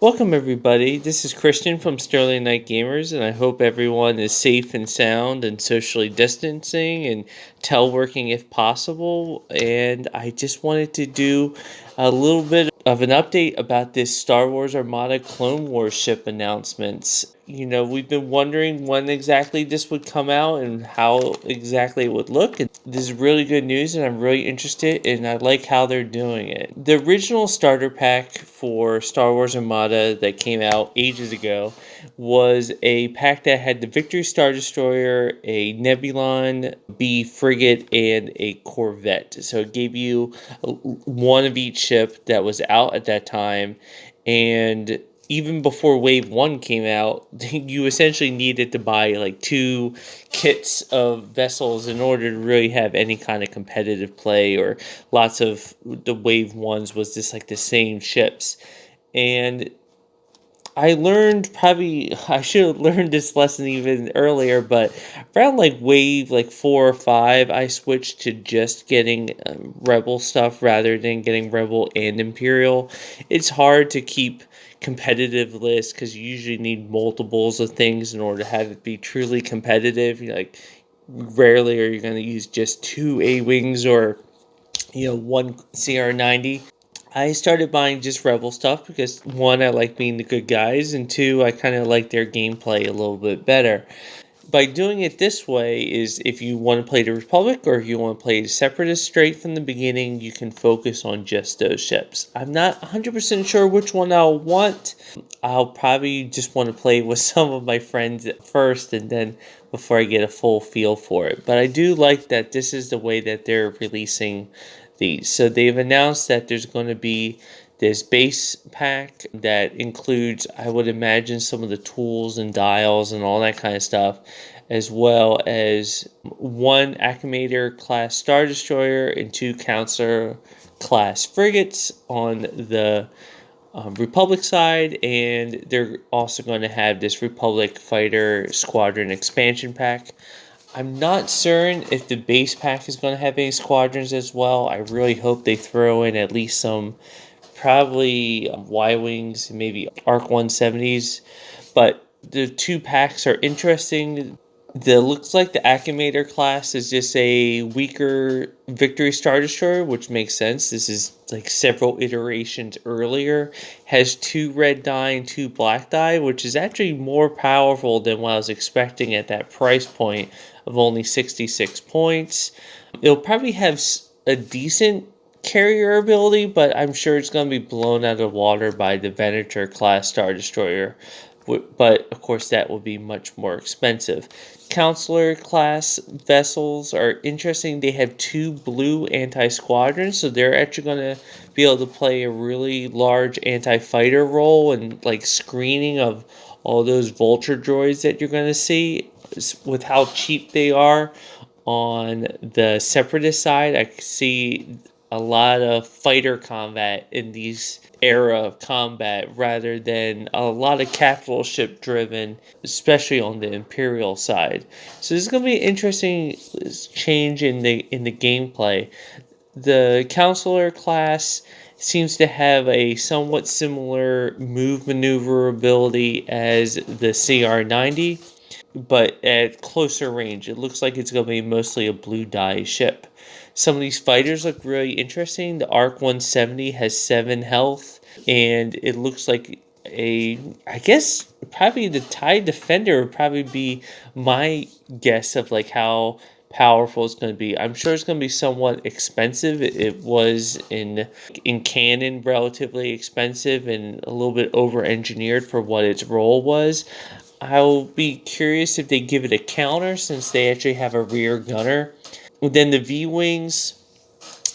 Welcome, everybody. This is Christian from Sterling Night Gamers, and I hope everyone is safe and sound and socially distancing and teleworking if possible. And I just wanted to do a little bit of an update about this Star Wars Armada Clone Wars ship announcements. We've been wondering when exactly this would come out and how exactly it would look. And this is really good news, and I'm really interested, and I like how they're doing it. The original starter pack for Star Wars Armada that came out ages ago was a pack that had the Victory Star Destroyer, a Nebulon B frigate, and a Corvette. So it gave you one of each ship that was out at that time, and even before Wave 1 came out, you essentially needed to buy like 2 kits of vessels in order to really have any kind of competitive play, or lots of the Wave 1s was just like the same ships. And I should have learned this lesson even earlier, but around like Wave 4 or 5, I switched to just getting Rebel stuff rather than getting Rebel and Imperial. It's hard to keep competitive lists because you usually need multiples of things in order to have it be truly competitive. Rarely are you going to use just 2 A-Wings or one CR90. I started buying just Rebel stuff because, one, I like being the good guys, and two, I kind of like their gameplay a little bit better. By doing it this way is if you want to play the Republic or if you want to play the Separatist straight from the beginning, you can focus on just those ships. I'm not 100% sure which one I'll want. I'll probably just want to play with some of my friends at first, and then before I get a full feel for it. But I do like that this is the way that they're releasing these. So they've announced that there's going to be this base pack that includes, I would imagine, some of the tools and dials and all that kind of stuff, as well as 1 Acclimator class Star Destroyer and 2 Counselor class frigates on the Republic side, and they're also going to have this Republic Fighter Squadron expansion pack. I'm not certain if the base pack is going to have any squadrons as well. I really hope they throw in at least some, probably Y-Wings, maybe ARC 170s. But the 2 packs are interesting. Looks like the Acclimator class is just a weaker Victory Star Destroyer, which makes sense. This is like several iterations earlier. Has 2 red die and 2 black die, which is actually more powerful than what I was expecting at that price point of only 66 points. It'll probably have a decent carrier ability, but I'm sure it's going to be blown out of the water by the Venator class Star Destroyer. But of course that will be much more expensive. Counselor class vessels are interesting. They have 2 blue anti-squadrons, so they're actually going to be able to play a really large anti-fighter role and like screening of all those vulture droids that you're going to see. With how cheap they are on the Separatist side, I see a lot of fighter combat in these era of combat rather than a lot of capital ship driven, especially on the Imperial side. So this is going to be an interesting change in the gameplay. The Counselor class seems to have a somewhat similar move maneuverability as the CR90, but at closer range. It looks like it's going to be mostly a blue dye ship. Some of these fighters look really interesting. The ARC 170 has 7 health, and it looks like I guess probably the TIE Defender would probably be my guess of like how powerful it's going to be. I'm sure it's going to be somewhat expensive. It was in canon relatively expensive and a little bit over-engineered for what its role was. I'll be curious if they give it a counter since they actually have a rear gunner. Then the V-Wings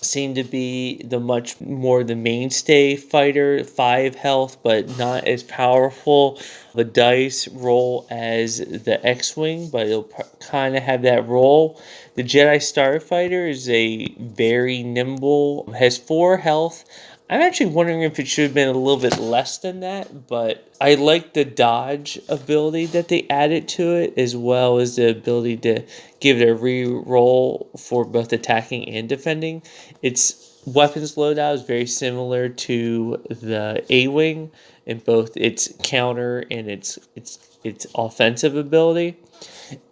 seem to be the much more the mainstay fighter, 5 health, but not as powerful of a dice roll as the X-Wing, but it'll kind of have that role. The Jedi Starfighter is a very nimble, has 4 health. I'm actually wondering if it should have been a little bit less than that, but I like the dodge ability that they added to it, as well as the ability to give it a re-roll for both attacking and defending. Its weapons loadout is very similar to the A-Wing, in both its counter and its offensive ability.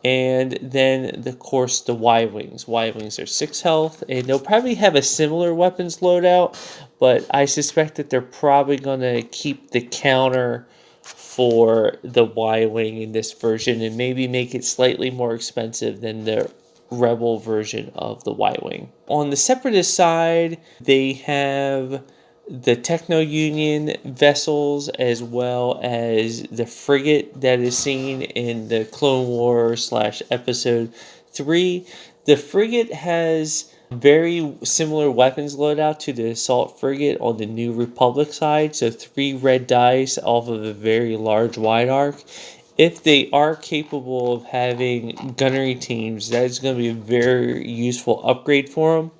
And then, of course, the Y-Wings. Y-Wings are 6 health, and they'll probably have a similar weapons loadout, but I suspect that they're probably going to keep the counter for the Y-Wing in this version and maybe make it slightly more expensive than the Rebel version of the Y-Wing. On the Separatist side, they have the Techno Union vessels as well as the frigate that is seen in the Clone Wars / Episode 3. The frigate has very similar weapons loadout to the assault frigate on the New Republic side, so 3 red dice off of a very large wide arc. If they are capable of having gunnery teams, that is going to be a very useful upgrade for them.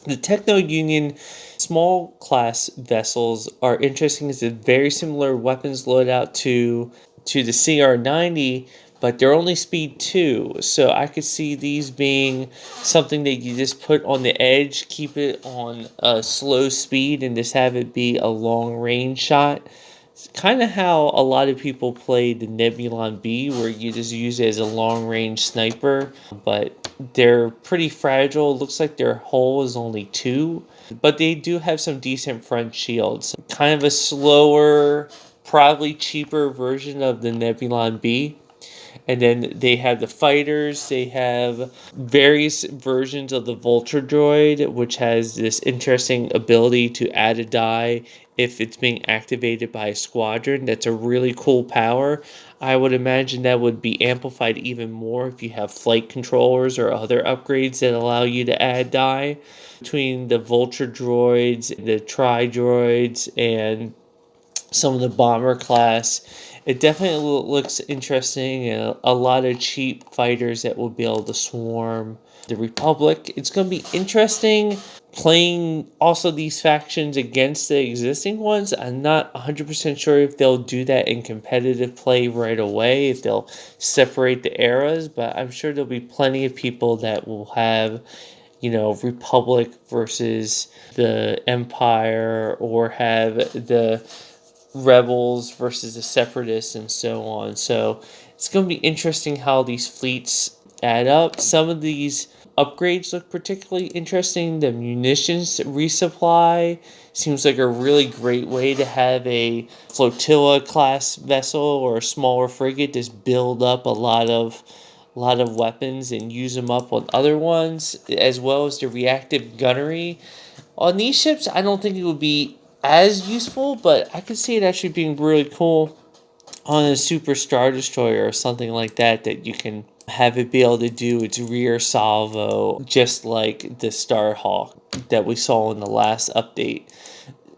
The Techno Union small class vessels are interesting. It's a very similar weapons loadout to the CR90, but they're only speed 2. So I could see these being something that you just put on the edge, keep it on a slow speed, and just have it be a long range shot. It's kind of how a lot of people play the Nebulon B, where you just use it as a long range sniper, but they're pretty fragile. It looks like their hull is only 2, but they do have some decent front shields. Kind of a slower, probably cheaper version of the Nebulon B. And then they have the fighters. They have various versions of the Vulture Droid, which has this interesting ability to add a die if it's being activated by a squadron. That's a really cool power. I would imagine that would be amplified even more if you have flight controllers or other upgrades that allow you to add die. Between the Vulture Droids, the Tri-Droids, and some of the bomber class, it definitely looks interesting, and a lot of cheap fighters that will be able to swarm the Republic. It's going to be interesting playing also these factions against the existing ones. I'm not 100% sure if they'll do that in competitive play right away, if they'll separate the eras, but I'm sure there'll be plenty of people that will have, Republic versus the Empire, or have the Rebels versus the Separatists, and so on. So it's going to be interesting how these fleets add up. Some of these upgrades look particularly interesting. The munitions resupply seems like a really great way to have a flotilla class vessel or a smaller frigate just build up a lot of weapons and use them up on other ones, as well as the reactive gunnery. On these ships, I don't think it would be as useful, but I could see it actually being really cool on a Super Star Destroyer or something like that you can have it be able to do its rear salvo, just like the Starhawk that we saw in the last update.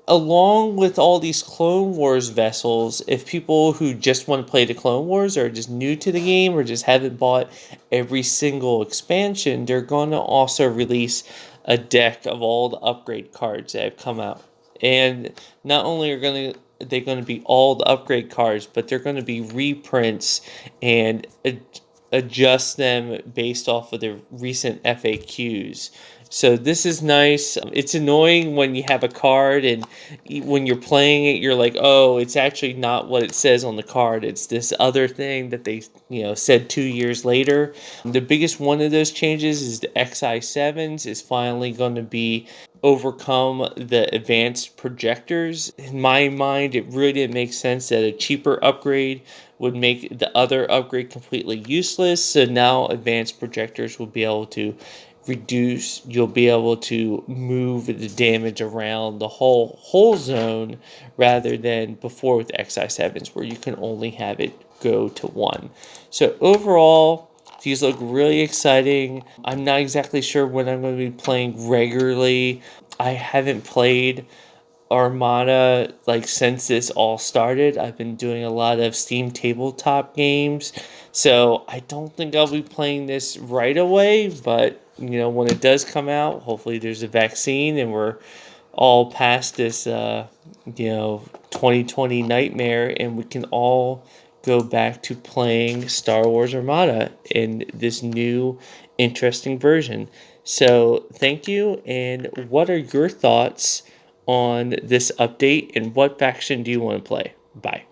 Along with all these Clone Wars vessels, if people who just want to play the Clone Wars are just new to the game or just haven't bought every single expansion, they're going to also release a deck of all the upgrade cards that have come out. And not only are they're going to be all the upgrade cards, but they're going to be reprints and adjust them based off of the recent FAQs. So this is nice. It's annoying when you have a card and when you're playing it, you're like, oh, it's actually not what it says on the card. It's this other thing that they said 2 years later. The biggest one of those changes is the XI7s is finally going to be overcome the advanced projectors. In my mind, it really didn't make sense that a cheaper upgrade would make the other upgrade completely useless. So now advanced projectors will be able to you'll be able to move the damage around the whole zone, rather than before with XI7s where you can only have it go to 1. So overall, these look really exciting. I'm not exactly sure when I'm going to be playing regularly. I haven't played Armada since this all started. I've been doing a lot of Steam tabletop games, so I don't think I'll be playing this right away, but when it does come out, hopefully there's a vaccine and we're all past this 2020 nightmare, and we can all go back to playing Star Wars Armada in this new interesting version. So thank you, and what are your thoughts on this update, and what faction do you want to play? Bye.